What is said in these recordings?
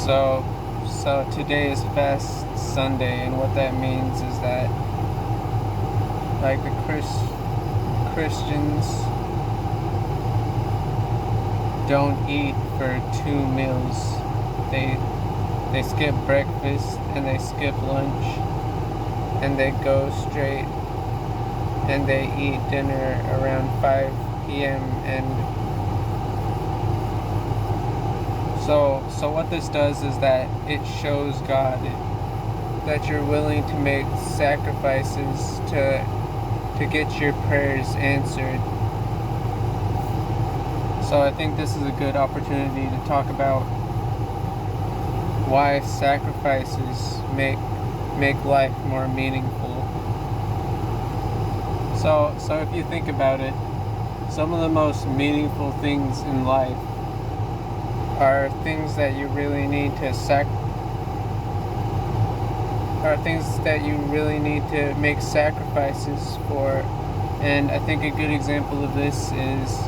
So, so today is Fast Sunday, and what that means is that, like the Christians don't eat for 2 meals. They they skip breakfast and they skip lunch, and they go straight and they eat dinner around 5 p.m. And so what this does is that it shows God that you're willing to make sacrifices to get your prayers answered. So I think this is a good opportunity to talk about why sacrifices make life more meaningful. So if you think about it, some of the most meaningful things in life are things that you really need to make sacrifices for. And I think a good example of this is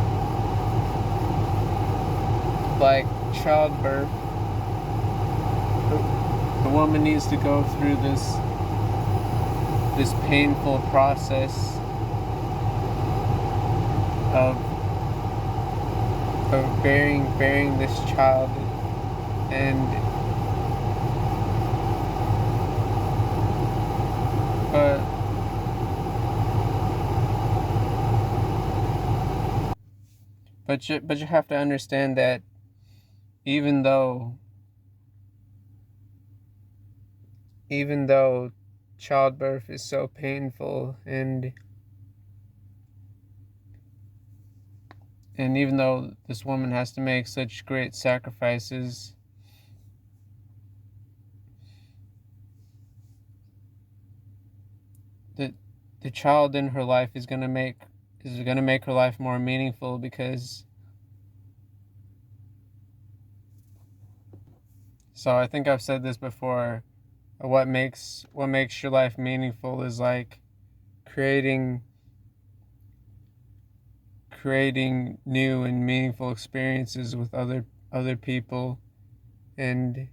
like childbirth. The woman needs to go through this painful process of bearing this child, and but you have to understand that even though childbirth is so painful, and even though this woman has to make such great sacrifices, the child in her life is gonna make her life more meaningful, because so I think I've said this before, what makes your life meaningful is like creating new and meaningful experiences with other people. And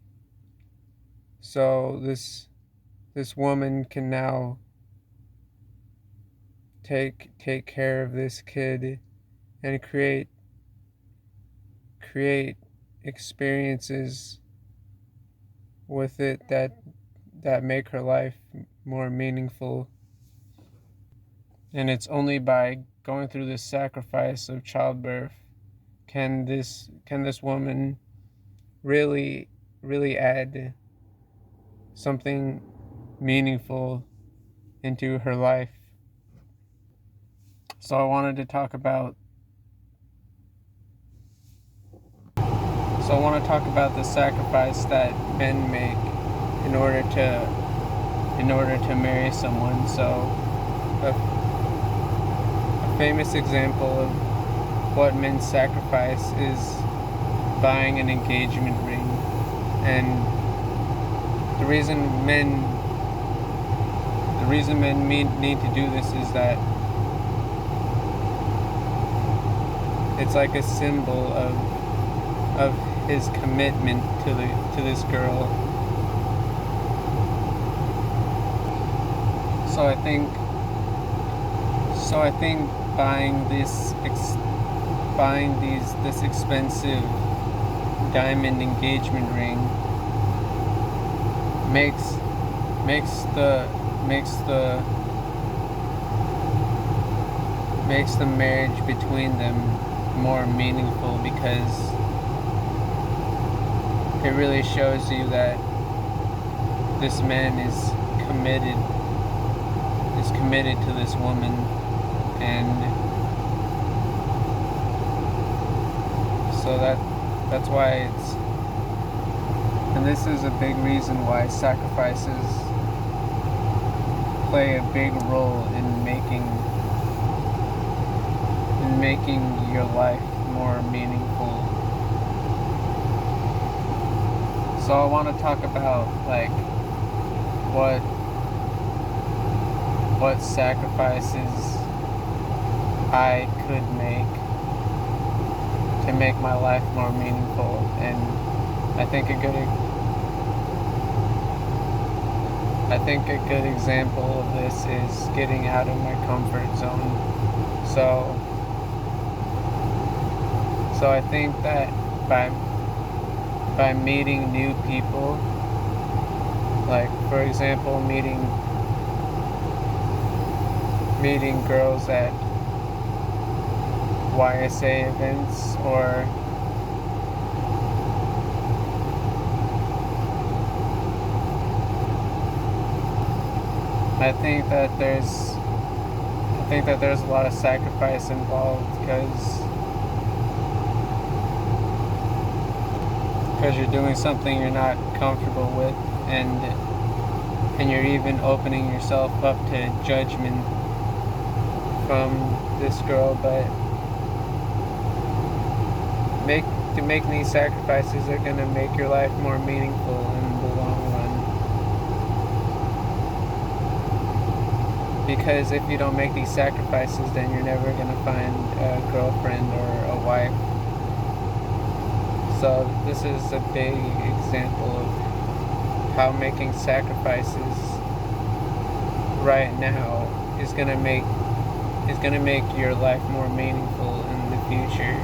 so this woman can now take care of this kid and create experiences with it that make her life more meaningful. And it's only by going through this sacrifice of childbirth can this woman really add something meaningful into her life. So I wanted to talk about the sacrifice that men make in order to marry someone. So a famous example of what men sacrifice is buying an engagement ring. And the reason men need to do this is that it's like a symbol of his commitment to this girl. So I think buying this expensive diamond engagement ring makes the marriage between them more meaningful, because it really shows you that this man is committed to this woman. And so that's why and this is a big reason why sacrifices play a big role in making your life more meaningful. So I want to talk about like what sacrifices I could make to make my life more meaningful. And I think a good I think a good example of this is getting out of my comfort zone. So I think that by meeting new people, like for example meeting girls at YSA events, or I think that there's a lot of sacrifice involved, because you're doing something you're not comfortable with, and you're even opening yourself up to judgment from this girl. But making these sacrifices are gonna make your life more meaningful in the long run. Because if you don't make these sacrifices, then you're never gonna find a girlfriend or a wife. So this is a big example of how making sacrifices right now is gonna make your life more meaningful in the future.